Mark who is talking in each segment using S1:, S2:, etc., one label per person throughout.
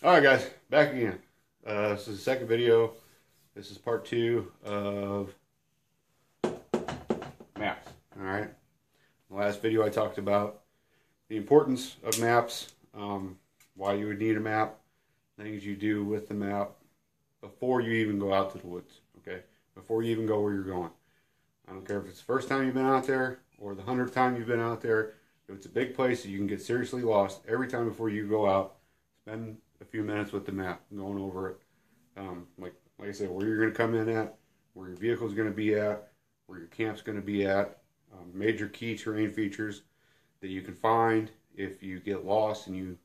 S1: Alright guys, back again. This is the second video. This is part 2 of maps. Alright. In the last video I talked about the importance of maps, why you would need a map, things you do with the map before you even go out to the woods. Okay? Before you even go where you're going. I don't care if it's the first time you've been out there or the 100th time you've been out there. If it's a big place that you can get seriously lost, every time before you go out, spend a few minutes with the map, going over it. Like I said, where you're going to come in at, where your vehicle's going to be at, where your camp's going to be at, major key terrain features that you can find if you get lost and you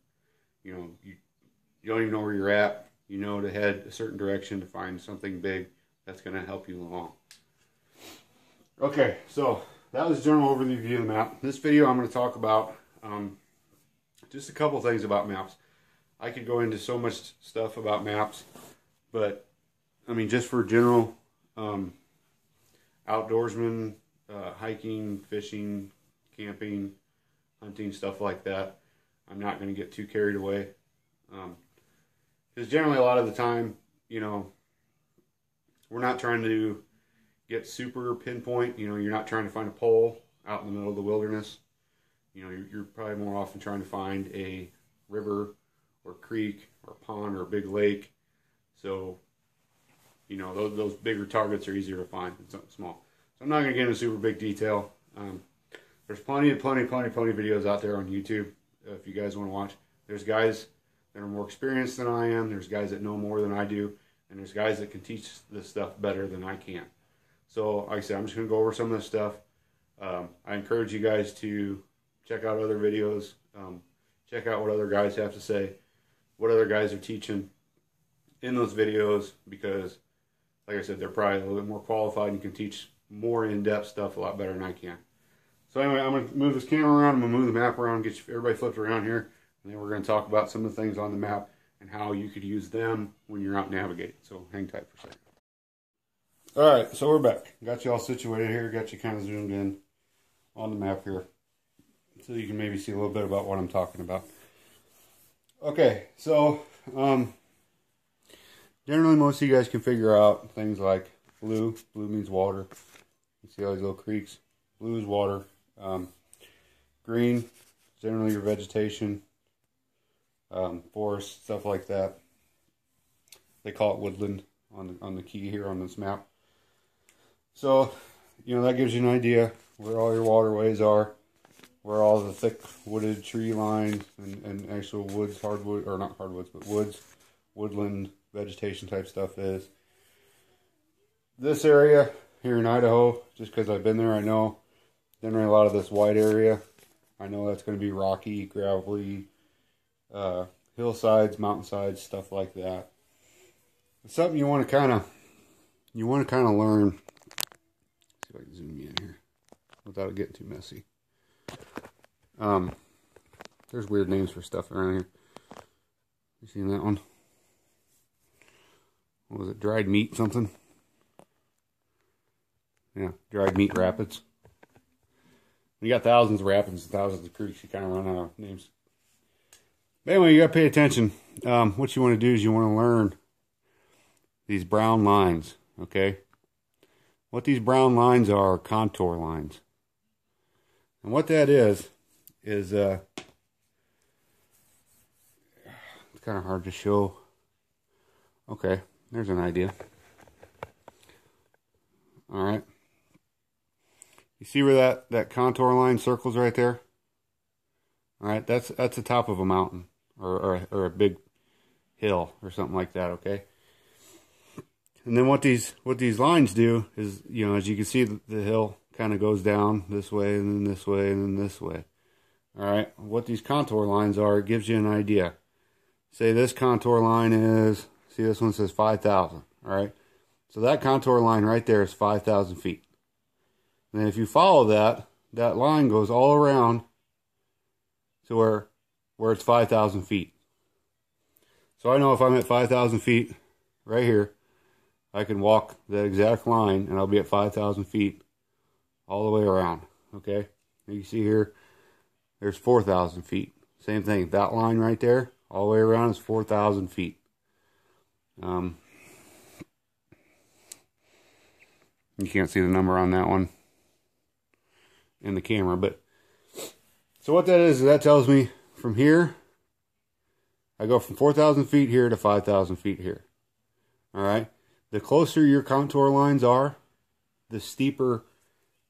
S1: don't even know where you're at. You know to head a certain direction to find something big that's going to help you along. Okay, so that was a general overview of the map. This video I'm going to talk about just a couple things about maps. I could go into so much stuff about maps, but I mean just for general outdoorsmen, hiking, fishing, camping, hunting, stuff like that. I'm not going to get too carried away. Because generally a lot of the time, we're not trying to get super pinpoint. You're not trying to find a pole out in the middle of the wilderness. You're probably more often trying to find a river or creek or pond or a big lake. So, those bigger targets are easier to find than something small. So I'm not going to get into super big detail. There's plenty videos out there on YouTube if you guys want to watch. There's guys that are more experienced than I am. There's guys that know more than I do. And there's guys that can teach this stuff better than I can. So, like I said, I'm just going to go over some of this stuff. I encourage you guys to check out other videos. Check out what other guys have to say, what other guys are teaching in those videos, because, like I said, they're probably a little bit more qualified and can teach more in-depth stuff a lot better than I can. So anyway, I'm going to move this camera around, I'm going to move the map around, get everybody flipped around here, and then we're going to talk about some of the things on the map and how you could use them when you're out navigating. So hang tight for a second. Alright, so we're back. Got you all situated here, got you kind of zoomed in on the map here, so you can maybe see a little bit about what I'm talking about. Okay, so generally most of you guys can figure out things like blue. Blue means water. You see all these little creeks. Blue is water. Green, generally your vegetation, forest, stuff like that. They call it woodland on the key here on this map. So, that gives you an idea where all your waterways are, where all the thick wooded tree lines and actual woods, hardwood, or not hardwoods, but woods, woodland, vegetation type stuff is. This area here in Idaho, just because I've been there, I know generally a lot of this white area, I know that's going to be rocky, gravelly, hillsides, mountainsides, stuff like that. It's something you want to kind of learn. See if I can zoom you in here without it getting too messy. There's weird names for stuff around here. You seen that one? What was it? Dried meat something? Yeah, dried meat rapids. When you got thousands of rapids and thousands of creeks, you kind of run out of names. But anyway, you got to pay attention. What you want to do is you want to learn these brown lines, okay? What these brown lines are contour lines. And what that is it's kind of hard to show. Okay, there's an idea. Alright. You see where that contour line circles right there? Alright, that's the top of a mountain or a big hill or something like that, okay? And then what these lines do is, as you can see, the hill kind of goes down this way and then this way and then this way. Alright, what these contour lines are, it gives you an idea. Say this contour line is, see this one says 5,000, alright? So that contour line right there is 5,000 feet. And then if you follow that line goes all around to where it's 5,000 feet. So I know if I'm at 5,000 feet right here, I can walk that exact line and I'll be at 5,000 feet all the way around, okay? You see here, there's 4,000 feet. Same thing, that line right there, all the way around is 4,000 feet. You can't see the number on that one in the camera, but so what that is that tells me from here, I go from 4,000 feet here to 5,000 feet here. All right. The closer your contour lines are, the steeper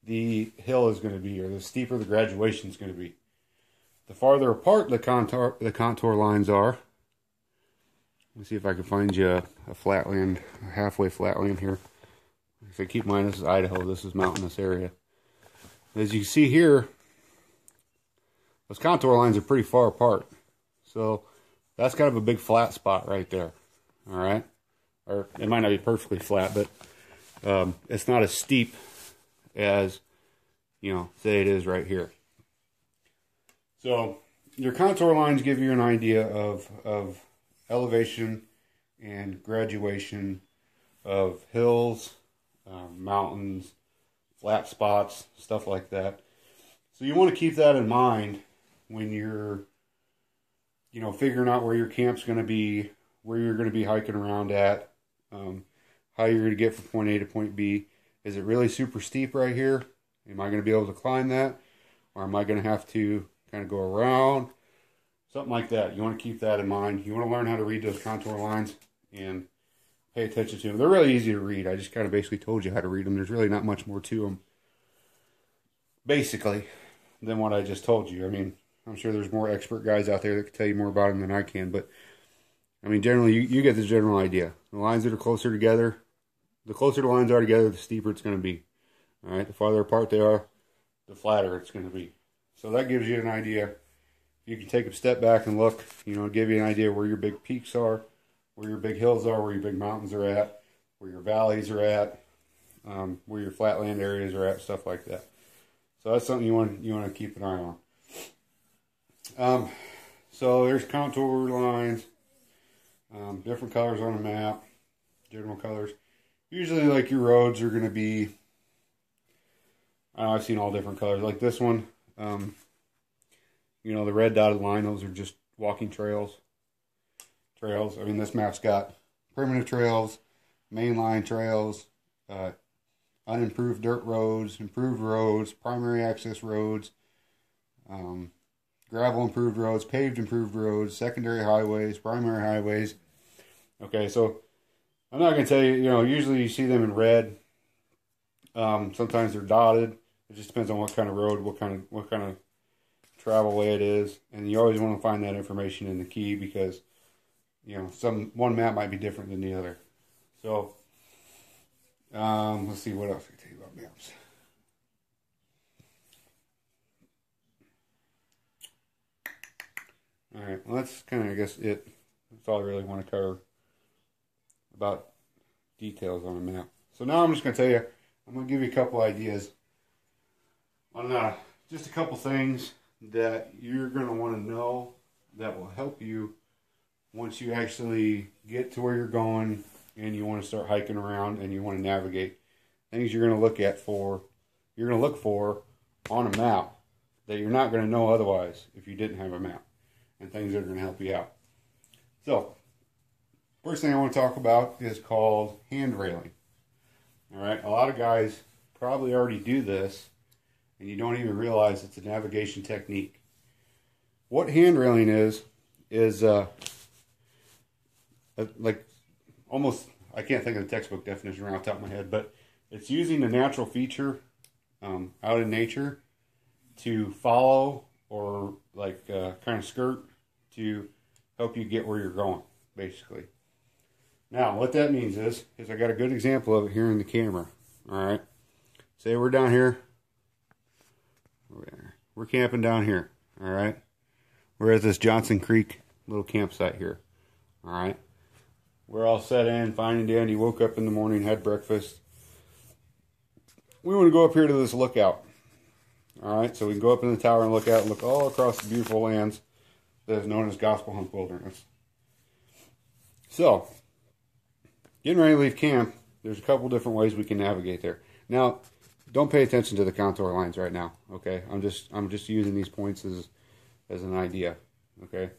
S1: the hill is going to be, or the steeper the graduation is going to be. The farther apart the contour lines are, let me see if I can find you a flatland, a halfway flatland here. If I keep in mind, this is Idaho, this is mountainous area. As you can see here, those contour lines are pretty far apart. So that's kind of a big flat spot right there. All right. Or it might not be perfectly flat, but it's not as steep as, you know, say it is right here. So your contour lines give you an idea of elevation and graduation of hills, mountains, flat spots, stuff like that. So you want to keep that in mind when you're, you know, figuring out where your camp's going to be, where you're going to be hiking around at, how you're going to get from point A to point B. Is it really super steep right here? Am I going to be able to climb that? Or am I going to have to kind of go around? Something like that. You want to keep that in mind. You want to learn how to read those contour lines and pay attention to them. They're really easy to read. I just kind of basically told you how to read them. There's really not much more to them, basically, than what I just told you. I mean, I'm sure there's more expert guys out there that can tell you more about them than I can, but I mean, generally, you get the general idea. The lines that are closer together, the closer the lines are together, the steeper it's going to be. All right, the farther apart they are, the flatter it's going to be. So that gives you an idea. You can take a step back and look, you know, give you an idea where your big peaks are, where your big hills are, where your big mountains are at, where your valleys are at, where your flatland areas are at, stuff like that. So that's something you want to keep an eye on. So there's contour lines, different colors on a map, general colors. Usually, like, your roads are going to be, I've seen all different colors. Like this one, you know, the red dotted line, those are just walking trails. I mean, this map's got primitive trails, mainline trails, unimproved dirt roads, improved roads, primary access roads, gravel improved roads, paved improved roads, secondary highways, primary highways. Okay, so I'm not going to tell you, you know, usually you see them in red. Sometimes they're dotted. It just depends on what kind of road, what kind of travel way it is. And you always want to find that information in the key because, you know, one map might be different than the other. So, let's see what else I can tell you about maps. All right, well, that's kind of, I guess, it. That's all I really want to cover about details on a map. So now I'm just going to tell you, I'm going to give you a couple ideas on just a couple things that you're going to want to know that will help you once you actually get to where you're going and you want to start hiking around and you want to navigate. Things you're going to look for on a map that you're not going to know otherwise if you didn't have a map, and things that are going to help you out. So, first thing I want to talk about is called hand railing. All right, a lot of guys probably already do this, and you don't even realize it's a navigation technique. What hand railing is like almost, I can't think of the textbook definition right off the top of my head, but it's using a natural feature out in nature to follow or like kind of skirt to help you get where you're going, basically. Now, what that means is I got a good example of it here in the camera. All right, say we're down here. We're camping down here. All right, we're at this Johnson Creek little campsite here. All right, we're all set in, fine and dandy. Woke up in the morning, had breakfast. We want to go up here to this lookout. All right, so we can go up in the tower and look out and look all across the beautiful lands that is known as Gospel Hump Wilderness. So, getting ready to leave camp, there's a couple different ways we can navigate there. Now, don't pay attention to the contour lines right now, okay? I'm just using these points as an idea, okay?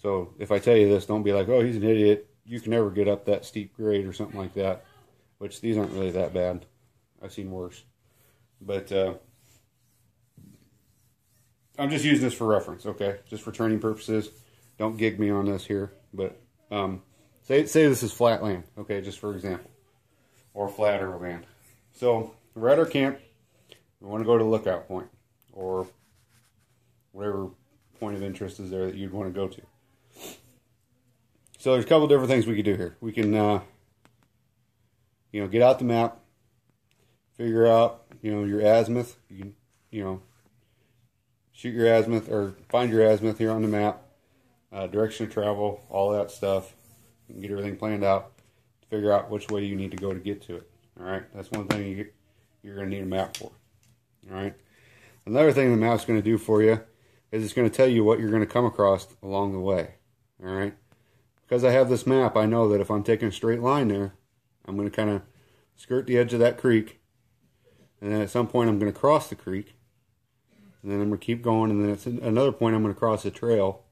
S1: So if I tell you this, don't be like, oh, he's an idiot. You can never get up that steep grade or something like that. Which these aren't really that bad. I've seen worse. But I'm just using this for reference, okay? Just for training purposes. Don't gig me on this here. But say this is flat land, okay, just for example. Or flat arrow land. So we're at our camp. We want to go to the lookout point. Or whatever point of interest is there that you'd want to go to. So there's a couple different things we could do here. We can, you know, get out the map, figure out, you know, your azimuth. You can, you know, shoot your azimuth or find your azimuth here on the map, direction of travel, all that stuff. You can get everything planned out to figure out which way you need to go to get to it. All right, that's one thing you're going to need a map for. All right. Another thing the map's going to do for you is it's going to tell you what you're going to come across along the way. All right. Because I have this map, I know that if I'm taking a straight line there, I'm going to kind of skirt the edge of that creek. And then at some point I'm going to cross the creek. And then I'm going to keep going. And then at another point I'm going to cross the trail.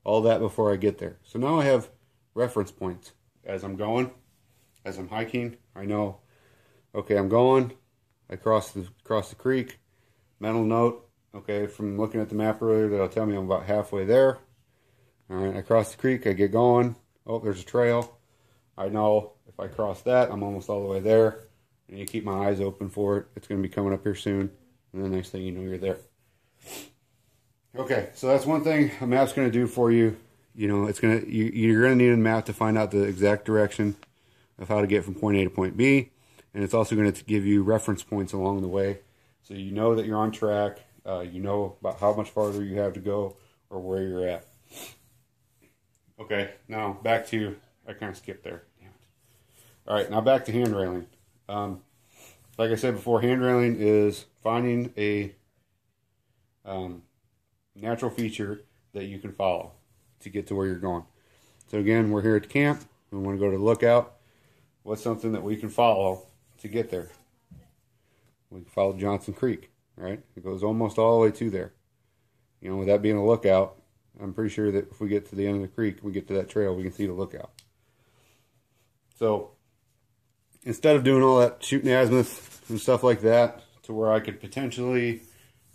S1: All that before I get there. So now I have reference points. As I'm going, as I'm hiking, I know, okay, I'm going. I cross the creek. Mental note, okay, from looking at the map earlier, that'll tell me I'm about halfway there. All right, I cross the creek, I get going. Oh, there's a trail. I know if I cross that, I'm almost all the way there. And you keep my eyes open for it. It's going to be coming up here soon. And the next thing you know, you're there. Okay, so that's one thing a map's going to do for you. You know, it's going to you're going to need a map to find out the exact direction of how to get from point A to point B. And it's also going to give you reference points along the way. So you know that you're on track. You know about how much farther you have to go or where you're at. Okay, now back to, I kind of skipped there. Damn it. All right, now back to hand railing. Like I said before, hand railing is finding a natural feature that you can follow to get to where you're going. So again, we're here at camp. We want to go to the lookout. What's something that we can follow to get there? We can follow Johnson Creek, right? It goes almost all the way to there. You know, with that being a lookout, I'm pretty sure that if we get to the end of the creek, we get to that trail, we can see the lookout. So instead of doing all that shooting azimuth and stuff like that, to where I could potentially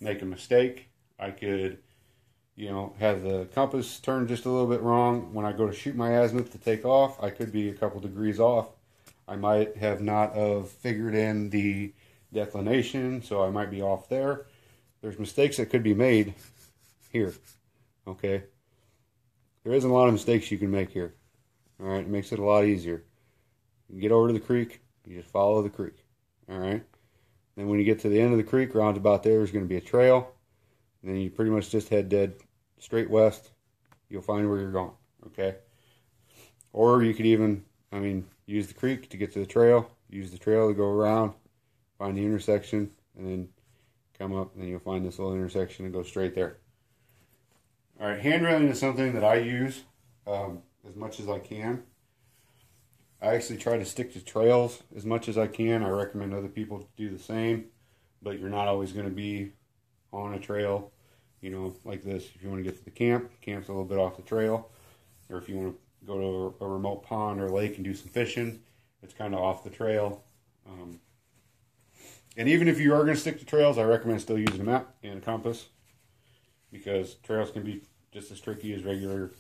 S1: make a mistake, I could, you know, have the compass turned just a little bit wrong. When I go to shoot my azimuth to take off, I could be a couple degrees off. I might have not have figured in the declination, so I might be off there. There's mistakes that could be made here. Okay, there isn't a lot of mistakes you can make here. All right, it makes it a lot easier. You get over to the creek, you just follow the creek. All right, then when you get to the end of the creek, around about there's going to be a trail. And then you pretty much just head dead straight west. You'll find where you're going. Okay, or you could even, I mean, use the creek to get to the trail. Use the trail to go around, find the intersection, and then come up, and then you'll find this little intersection and go straight there. All right, hand railing is something that I use as much as I can. I actually try to stick to trails as much as I can. I recommend other people do the same, but you're not always going to be on a trail, you know, like this. If you want to get to the camp's a little bit off the trail, or if you want to go to a remote pond or lake and do some fishing, it's kind of off the trail. And even if you are going to stick to trails, I recommend still using a map and a compass, because trails can be just as tricky as regular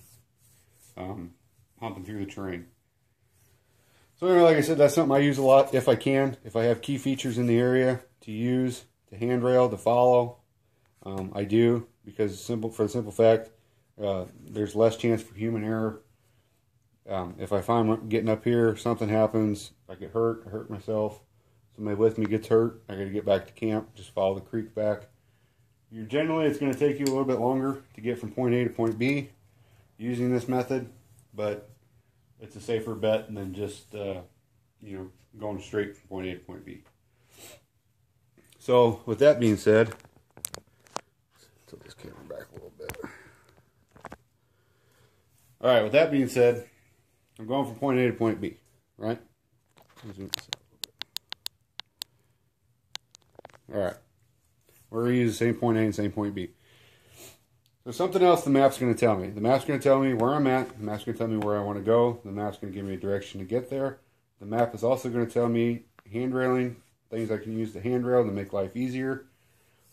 S1: humping through the terrain. So anyway, like I said, that's something I use a lot if I can. If I have key features in the area to use, to handrail, to follow, I do, because for the simple fact, there's less chance for human error. If I find getting up here, something happens, I get hurt, I hurt myself, somebody with me gets hurt, I got to get back to camp, just follow the creek back. Generally, it's going to take you a little bit longer to get from point A to point B using this method, but it's a safer bet than just, you know, going straight from point A to point B. So, with that being said, tilt this camera back a little bit. All right, with that being said, I'm going from point A to point B, right? All right. We're going to use the same point A and same point B. So something else the map's going to tell me. The map's going to tell me where I'm at. The map's going to tell me where I want to go. The map's going to give me a direction to get there. The map is also going to tell me handrailing, things I can use to handrail to make life easier.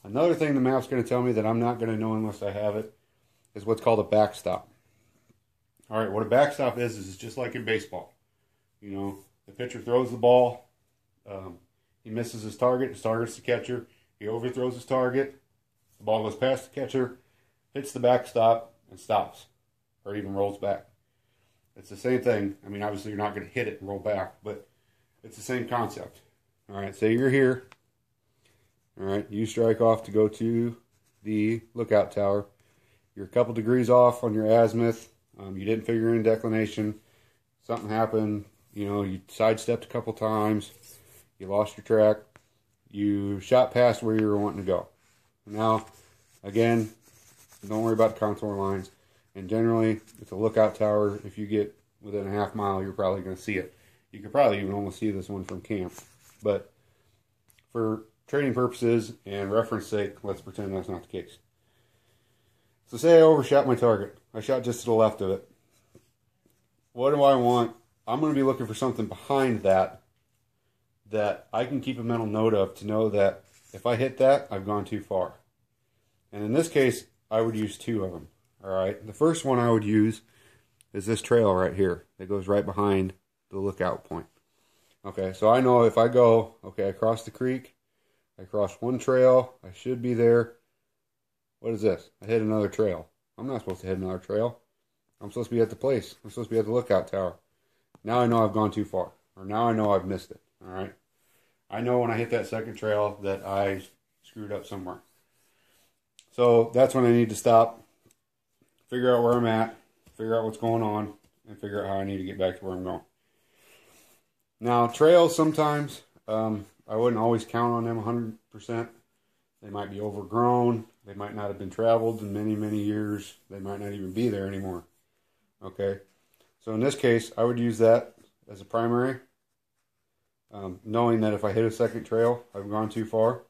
S1: Another thing the map's going to tell me that I'm not going to know unless I have it is what's called a backstop. All right, what a backstop is it's just like in baseball. You know, the pitcher throws the ball. He misses his target's the catcher. He overthrows his target. The ball goes past the catcher, hits the backstop, and stops. Or even rolls back. It's the same thing. I mean, obviously you're not going to hit it and roll back, but it's the same concept. All right, say you're here. All right, you strike off to go to the lookout tower. You're a couple degrees off on your azimuth. You didn't figure in declination. Something happened. You know, you sidestepped a couple times. You lost your track. You shot past where you were wanting to go. Now, again, don't worry about the contour lines. And generally, it's a lookout tower. If you get within a half mile, you're probably going to see it. You could probably even almost see this one from camp. But for training purposes and reference sake, let's pretend that's not the case. So say I overshot my target. I shot just to the left of it. What do I want? I'm going to be looking for something behind that I can keep a mental note of to know that if I hit that, I've gone too far. And in this case, I would use two of them. All right. The first one I would use is this trail right here that goes right behind the lookout point. Okay, so I know if I go, okay, I cross the creek, I cross one trail, I should be there. What is this? I hit another trail. I'm not supposed to hit another trail. I'm supposed to be at the place. I'm supposed to be at the lookout tower. Now I know I've gone too far. Or now I know I've missed it. All right. I know when I hit that second trail that I screwed up somewhere. So that's when I need to stop, figure out where I'm at, figure out what's going on, and figure out how I need to get back to where I'm going. Now, trails sometimes, I wouldn't always count on them 100%. They might be overgrown. They might not have been traveled in many, many years. They might not even be there anymore. Okay. So in this case, I would use that as a primary, knowing that if I hit a second trail, I've gone too far.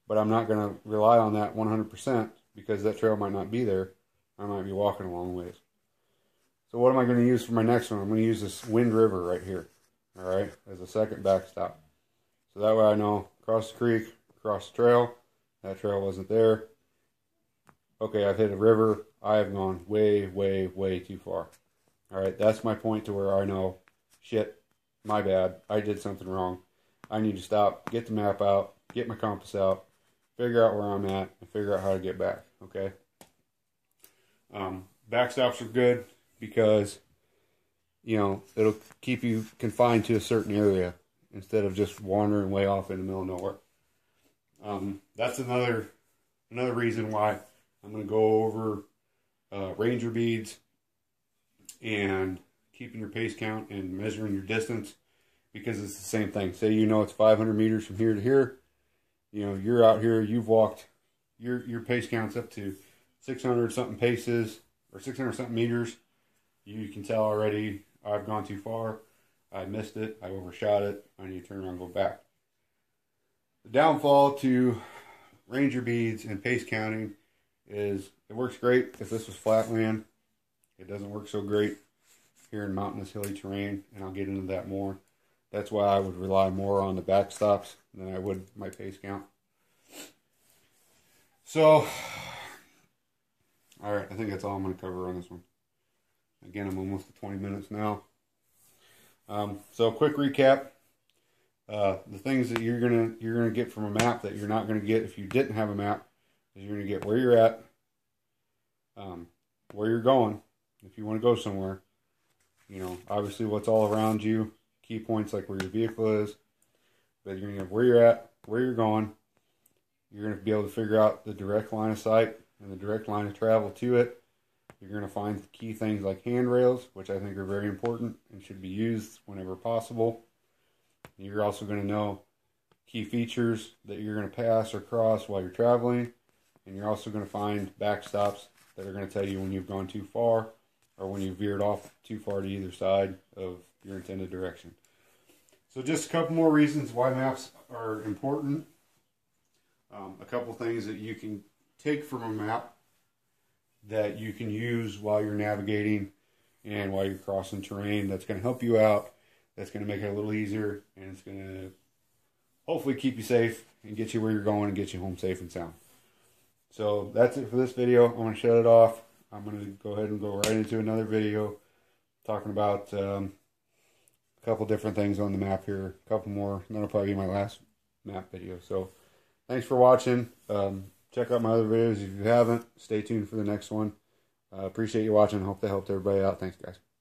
S1: But I'm not going to rely on that 100% because that trail might not be there. I might be walking a long ways. So what am I going to use for my next one? I'm going to use this Wind River right here. All right, as a second backstop. So that way I know across the creek, across the trail, that trail wasn't there. Okay, I've hit a river. I have gone way, way, way too far. All right, that's my point to where I know, shit, my bad. I did something wrong. I need to stop, get the map out, get my compass out, figure out where I'm at, and figure out how to get back, okay? Backstops are good because, you know, it'll keep you confined to a certain area instead of just wandering way off in the middle of nowhere. That's another reason why I'm going to go over ranger beads and keeping your pace count and measuring your distance, because it's the same thing. Say you know it's 500 meters from here to here. You know, you're out here, you've walked, your pace count's up to 600 something paces or 600 something meters. You can tell already I've gone too far. I missed it. I overshot it. I need to turn around and go back. The downfall to ranger beads and pace counting is it works great if this was flat land. It doesn't work so great here in mountainous hilly terrain, and I'll get into that more. That's why I would rely more on the backstops than I would my pace count. So, all right, I think that's all I'm going to cover on this one. Again, I'm almost at 20 minutes now. So, quick recap. The things that you're gonna get from a map that you're not gonna get if you didn't have a map is you're gonna get where you're at, where you're going, if you want to go somewhere. You know, obviously what's all around you, key points like where your vehicle is, but you're gonna get where you're at, where you're going. You're gonna be able to figure out the direct line of sight and the direct line of travel to it. You're going to find key things like handrails, which I think are very important and should be used whenever possible. You're also going to know key features that you're going to pass or cross while you're traveling. And you're also going to find backstops that are going to tell you when you've gone too far or when you've veered off too far to either side of your intended direction. So just a couple more reasons why maps are important. A couple things that you can take from a map that you can use while you're navigating and while you're crossing terrain. That's going to help you out. That's going to make it a little easier, and it's going to hopefully keep you safe and get you where you're going and get you home safe and sound. So that's it for this video. I'm going to shut it off. I'm going to go ahead and go right into another video talking about a couple different things on the map here. A couple more, and that'll probably be my last map video. So thanks for watching. Check out my other videos if you haven't. Stay tuned for the next one. Appreciate you watching. Hope that helped everybody out. Thanks, guys.